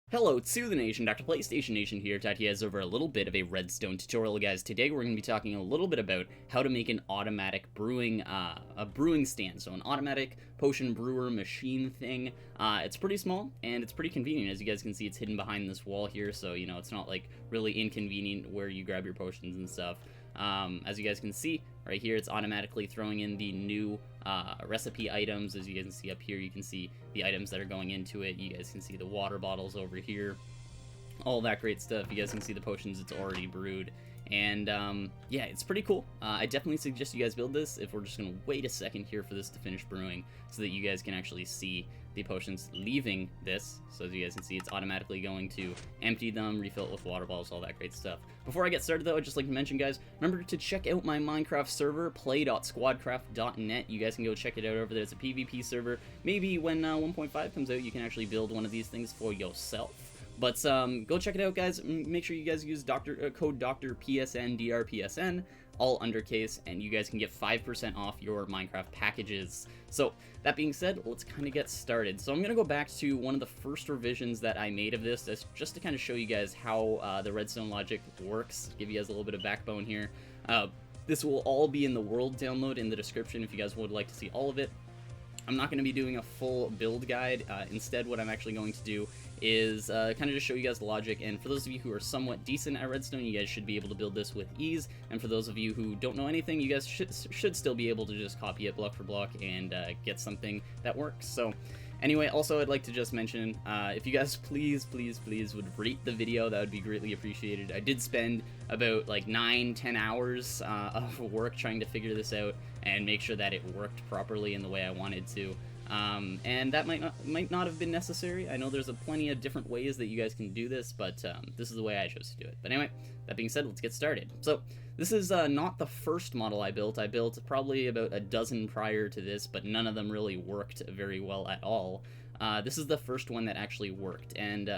Hello to the nation, Dr. PlayStation Nation here, to you guys over a little bit of a redstone tutorial, guys. Today we're going to be talking a little bit about how to make an automatic brewing, stand. So an automatic potion brewer machine thing. It's pretty small and it's pretty convenient. As you guys can see, it's hidden behind this wall here, so you know it's not like really inconvenient where you grab your potions and stuff. As you guys can see right here, it's automatically throwing in the new recipe items. As you guys can see up here, you can see the items that are going into it. You guys can see the water bottles over here, all that great stuff. You guys can see the potions it's already brewed, and yeah, it's pretty cool. I definitely suggest you guys build this. If we're just gonna wait a second here for this to finish brewing so that you guys can actually see the potions leaving this. So as you guys can see, it's automatically going to empty them, refill it with water bottles, all that great stuff. Before I get started though, I'd just like to mention, guys, remember to check out my Minecraft server, play.squadcraft.net. You guys can go check it out over there. It's a PvP server. Maybe when 1.5 comes out, you can actually build one of these things for yourself. But go check it out, guys. Make sure you guys use code DRPSN, DRPSN, all undercase, and you guys can get 5% off your Minecraft packages. So that being said, let's kind of get started. So I'm going to go back to one of the first revisions that I made of this, just to kind of show you guys how the redstone logic works, give you guys a little bit of backbone here. This will all be in the world download in the description if you guys would like to see all of it. I'm not going to be doing a full build guide. Instead, what I'm actually going to do is kind of just show you guys the logic, and for those of you who are somewhat decent at redstone, you guys should be able to build this with ease, and for those of you who don't know anything, you guys should still be able to just copy it block for block and get something that works. So anyway, also I'd like to just mention, if you guys please would rate the video, that would be greatly appreciated. I did spend about like 9-10 hours of work trying to figure this out and make sure that it worked properly in the way I wanted to. And that might not have been necessary. I know there's plenty of different ways that you guys can do this, but this is the way I chose to do it. But anyway, that being said, let's get started. So this is not the first model I built. I built probably about a dozen prior to this, but none of them really worked very well at all. This is the first one that actually worked, and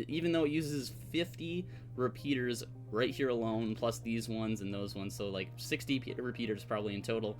even though it uses 50 repeaters right here alone, plus these ones and those ones, so like 60 repeaters probably in total,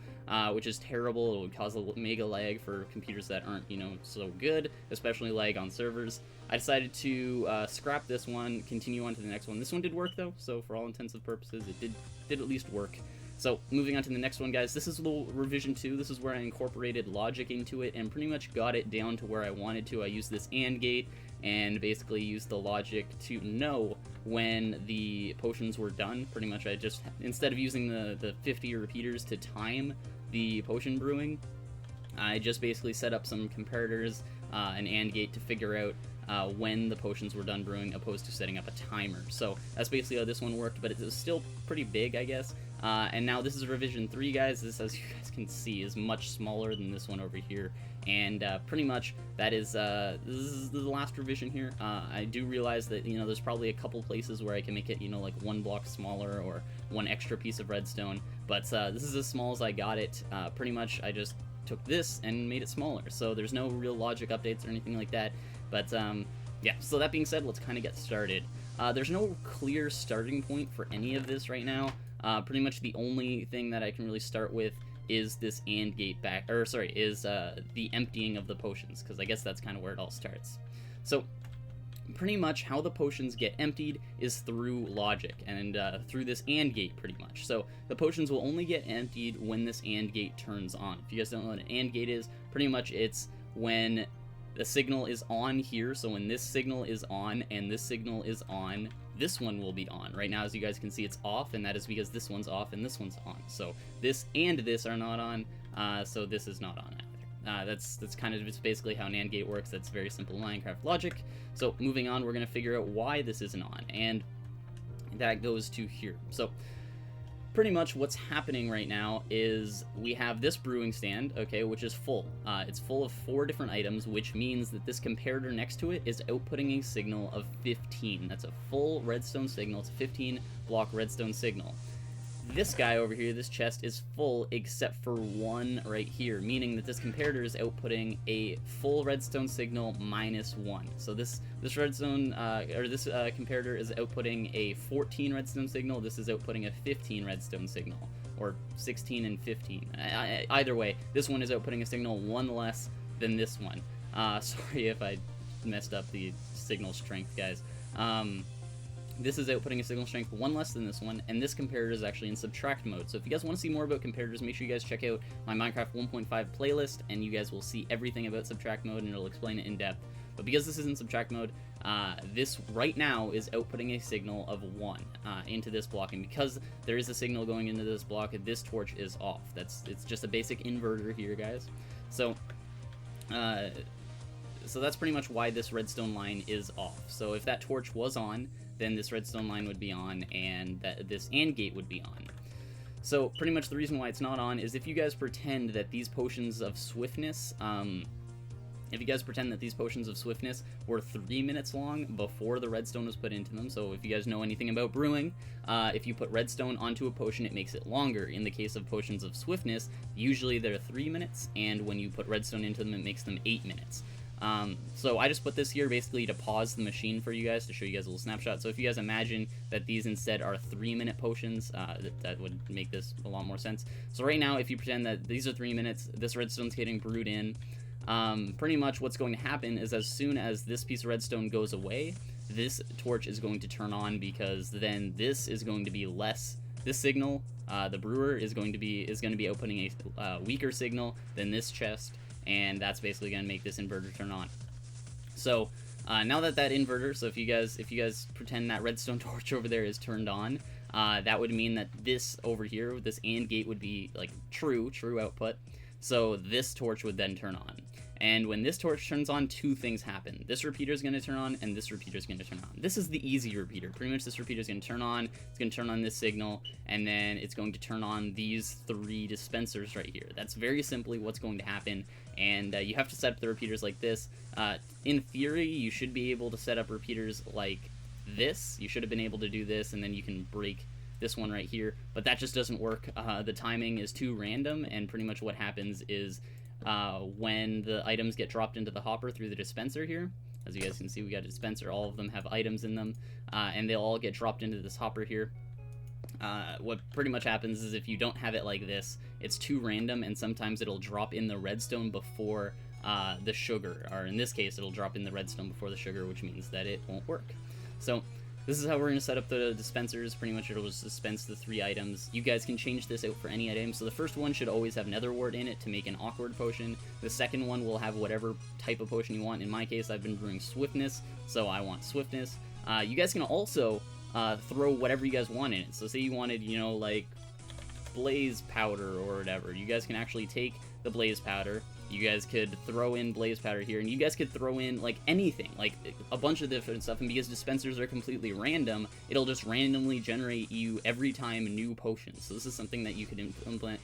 which is terrible. It would cause a mega lag for computers that aren't, you know, so good, especially lag on servers. I decided to scrap this one, continue on to the next one. This one did work though, so for all intents and purposes, it did at least work. So moving on to the next one, guys, this is a little revision 2. This is where I incorporated logic into it and pretty much got it down to where I wanted to. I used this AND gate and basically used the logic to know when the potions were done. Pretty much I just, instead of using the 50 repeaters to time the potion brewing, I just basically set up some comparators, an AND gate to figure out when the potions were done brewing, opposed to setting up a timer. So that's basically how this one worked, but it was still pretty big, I guess. And now this is revision 3, guys. This, as you guys can see, is much smaller than this one over here, and pretty much that is this is the last revision here. I do realize that, you know, there's probably a couple places where I can make it, you know, like 1 block smaller or 1 extra piece of redstone, but this is as small as I got it. Pretty much I just took this and made it smaller, so there's no real logic updates or anything like that. But yeah, so that being said, let's kind of get started. There's no clear starting point for any of this right now. Pretty much the only thing that I can really start with is this AND gate is the emptying of the potions, because I guess that's kind of where it all starts. So pretty much how the potions get emptied is through logic, and through this AND gate pretty much. So the potions will only get emptied when this AND gate turns on. If you guys don't know what an AND gate is, pretty much it's when the signal is on here, so when this signal is on and this signal is on, this one will be on. Right now, as you guys can see, it's off, and that is because this one's off and this one's on. So this and this are not on, so this is not on either. That's kind of just basically how an AND gate works. That's very simple Minecraft logic. So moving on, we're going to figure out why this isn't on, and that goes to here. So pretty much what's happening right now is we have this brewing stand, okay, which is full. It's full of 4 different items, which means that this comparator next to it is outputting a signal of 15. That's a full redstone signal. It's a 15 block redstone signal. This guy over here, this chest, is full except for 1 right here, meaning that this comparator is outputting a full redstone signal minus 1. So this redstone, comparator is outputting a 14 redstone signal. This is outputting a 15 redstone signal, or 16 and 15. Either way, this one is outputting a signal 1 less than this one. Sorry if I messed up the signal strength, guys. This is outputting a signal strength 1 less than this one, and this comparator is actually in subtract mode. So if you guys want to see more about comparators, make sure you guys check out my Minecraft 1.5 playlist, and you guys will see everything about subtract mode, and it'll explain it in depth. But because this is in subtract mode, this right now is outputting a signal of 1 into this block, and because there is a signal going into this block, this torch is off. It's just a basic inverter here, guys. So that's pretty much why this redstone line is off. So if that torch was on, then this redstone line would be on, and this AND gate would be on. So pretty much the reason why it's not on is if you guys pretend that these potions of swiftness, were 3 minutes long before the redstone was put into them. So if you guys know anything about brewing, if you put redstone onto a potion, it makes it longer. In the case of potions of swiftness, usually they're 3 minutes, and when you put redstone into them, it makes them 8 minutes. So I just put this here basically to pause the machine for you guys, to show you guys a little snapshot. So if you guys imagine that these instead are 3-minute potions, that would make this a lot more sense. So right now, if you pretend that these are 3 minutes, this redstone's getting brewed in. Pretty much what's going to happen is as soon as this piece of redstone goes away, this torch is going to turn on, because then this is going to be less. This signal, the brewer is going to be outputting a weaker signal than this chest, and that's basically going to make this inverter turn on. So now that inverter, so if you guys pretend that redstone torch over there is turned on, that would mean that this over here, this AND gate, would be like true output. So this torch would then turn on. And when this torch turns on, 2 things happen. This repeater is going to turn on, and this repeater is going to turn on. This is the easy repeater. Pretty much this repeater is going to turn on, it's going to turn on this signal, and then it's going to turn on these 3 dispensers right here. That's very simply what's going to happen, and you have to set up the repeaters like this. In theory, you should be able to set up repeaters like this. You should have been able to do this, and then you can break this one right here, but that just doesn't work. The timing is too random, and pretty much what happens is when the items get dropped into the hopper through the dispenser here, as you guys can see, we got a dispenser, all of them have items in them, and they'll all get dropped into this hopper here. What pretty much happens is if you don't have it like this, it's too random, and sometimes it'll drop in the redstone before the sugar, or in this case, it'll drop in the redstone before the sugar, which means that it won't work. So this is how we're going to set up the dispensers. Pretty much it'll just dispense the 3 items. You guys can change this out for any item. So the first one should always have nether wart in it to make an awkward potion. The second one will have whatever type of potion you want. In my case, I've been brewing swiftness, so I want swiftness. You guys can also throw whatever you guys want in it. So say you wanted, you know, like blaze powder or whatever. You guys can actually take the blaze powder. You guys could throw in blaze powder here, and you guys could throw in like anything, like a bunch of different stuff. And because dispensers are completely random, it'll just randomly generate you every time new potions. So this is something that you could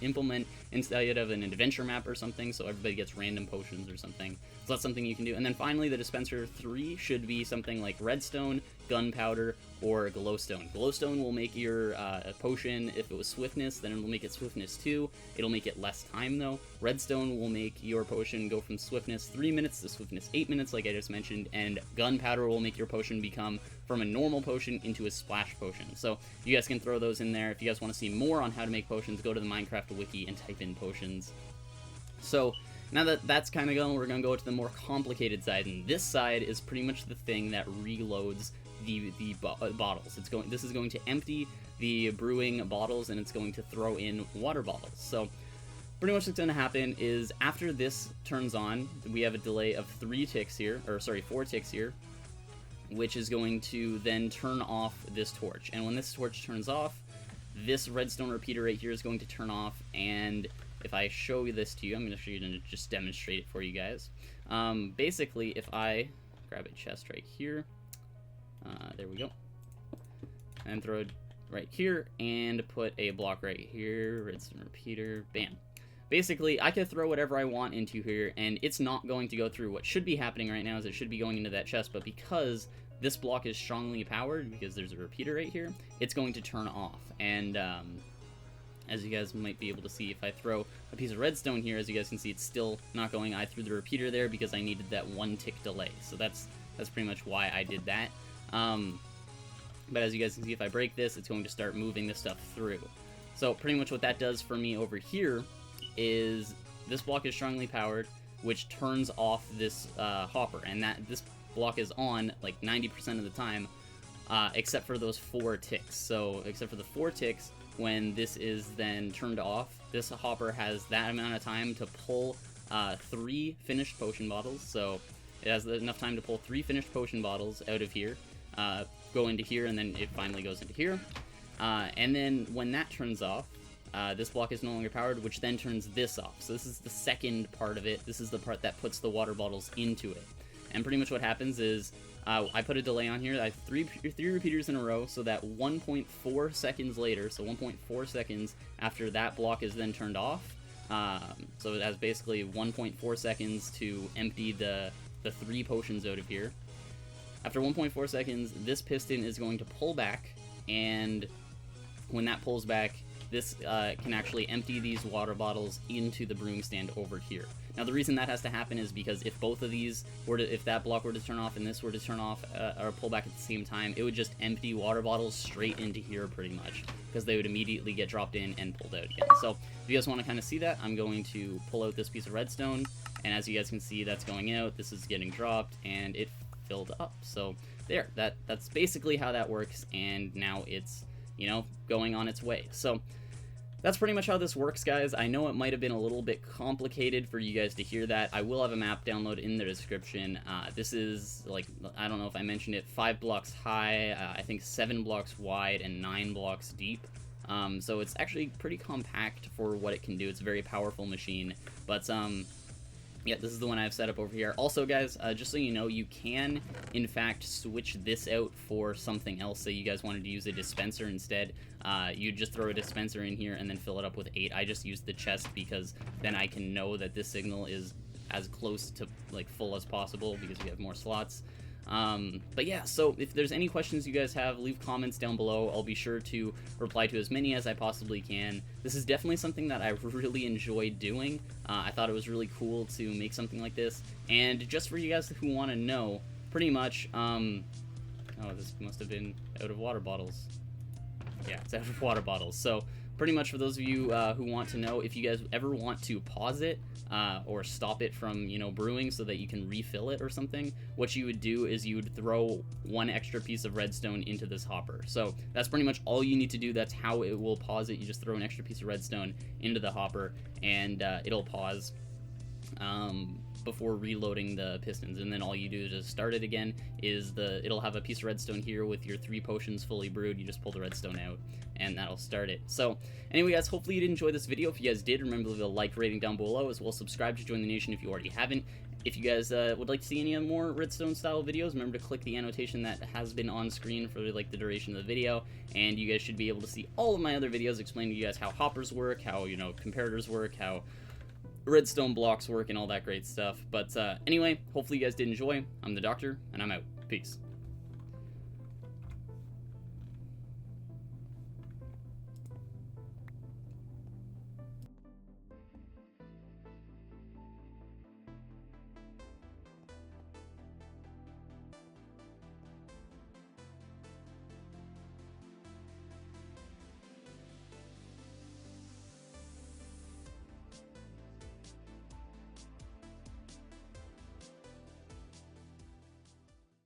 implement inside of an adventure map or something, so everybody gets random potions or something. So that's something you can do. And then finally, the dispenser 3 should be something like redstone, gunpowder, or glowstone. Glowstone will make your potion, if it was swiftness, then it'll make it swiftness 2. It'll make it less time though. Redstone will make your potion go from swiftness 3 minutes to swiftness 8 minutes, like I just mentioned, and gunpowder will make your potion become from a normal potion into a splash potion. So you guys can throw those in there. If you guys want to see more on how to make potions, go to the Minecraft wiki and type in potions. So now that that's kind of going, we're going to go to the more complicated side, and this side is pretty much the thing that reloads the bottles. This is going to empty the brewing bottles, and it's going to throw in water bottles. So pretty much what's going to happen is after this turns on, we have a delay of 4 ticks here, which is going to then turn off this torch. And when this torch turns off, this redstone repeater right here is going to turn off, and if I show you this to you, I'm going to show you to just demonstrate it for you guys. Basically, if I grab a chest right here, there we go, and throw it right here, and put a block right here, redstone repeater, bam. Basically, I could throw whatever I want into here, and it's not going to go through. What should be happening right now is it should be going into that chest, but because this block is strongly powered, because there's a repeater right here, it's going to turn off. And as you guys might be able to see, if I throw a piece of redstone here, as you guys can see, it's still not going. I threw the repeater there because I needed that 1 tick delay. So that's pretty much why I did that. But as you guys can see, if I break this, it's going to start moving this stuff through. So pretty much what that does for me over here is this block is strongly powered, which turns off this hopper, and this block is on like 90% of the time, except for those 4 ticks. So except for the 4 ticks, when this is then turned off, this hopper has that amount of time to pull 3 finished potion bottles. So it has enough time to pull 3 finished potion bottles out of here, go into here, and then it finally goes into here. And then when that turns off, this block is no longer powered, which then turns this off. So this is the second part of it. This is the part that puts the water bottles into it. And pretty much what happens is, I put a delay on here. I have three repeaters in a row, so that 1.4 seconds later, so 1.4 seconds after that block is then turned off, so it has basically 1.4 seconds to empty the 3 potions out of here. After 1.4 seconds, this piston is going to pull back, and when that pulls back, this can actually empty these water bottles into the brewing stand over here. Now the reason that has to happen is because if both of these if that block were to turn off and this were to turn off or pull back at the same time, it would just empty water bottles straight into here pretty much, because they would immediately get dropped in and pulled out again. So if you guys want to kind of see that, I'm going to pull out this piece of redstone, and as you guys can see, that's going out, this is getting dropped, and it filled up. So there, that's basically how that works, and now it's, you know, going on its way. So that's pretty much how this works, guys. I know it might have been a little bit complicated for you guys to hear that. I will have a map download in the description. This is, like, I don't know if I mentioned it, 5 blocks high, I think 7 blocks wide, and 9 blocks deep. So it's actually pretty compact for what it can do. It's a very powerful machine. But, yeah, this is the one I've set up over here. Also, guys, just so you know, you can, in fact, switch this out for something else. Say you guys wanted to use a dispenser instead. You just throw a dispenser in here and then fill it up with 8. I just use the chest because then I can know that this signal is as close to, like, full as possible because we have more slots. But yeah, so if there's any questions you guys have, leave comments down below. I'll be sure to reply to as many as I possibly can. This is definitely something that I really enjoyed doing. I thought it was really cool to make something like this. And just for you guys who want to know, pretty much, oh, this must have been out of water bottles. Yeah, it's out of water bottles. So pretty much for those of you who want to know, if you guys ever want to pause it or stop it from, you know, brewing so that you can refill it or something, what you would do is you would throw 1 extra piece of redstone into this hopper. So that's pretty much all you need to do. That's how it will pause it. You just throw an extra piece of redstone into the hopper, and it'll pause before reloading the pistons, and then all you do to start it again is it'll have a piece of redstone here with your 3 potions fully brewed. You just pull the redstone out and that'll start it. So anyway, guys, hopefully you did enjoy this video. If you guys did, remember to leave a like rating down below, as well as subscribe to join the nation if you already haven't. If you guys would like to see any more redstone style videos, remember to click the annotation that has been on screen for like the duration of the video, and you guys should be able to see all of my other videos explaining to you guys how hoppers work, how, you know, comparators work, how redstone blocks work, and all that great stuff. But anyway, hopefully you guys did enjoy. I'm the Doctor, and I'm out. Peace.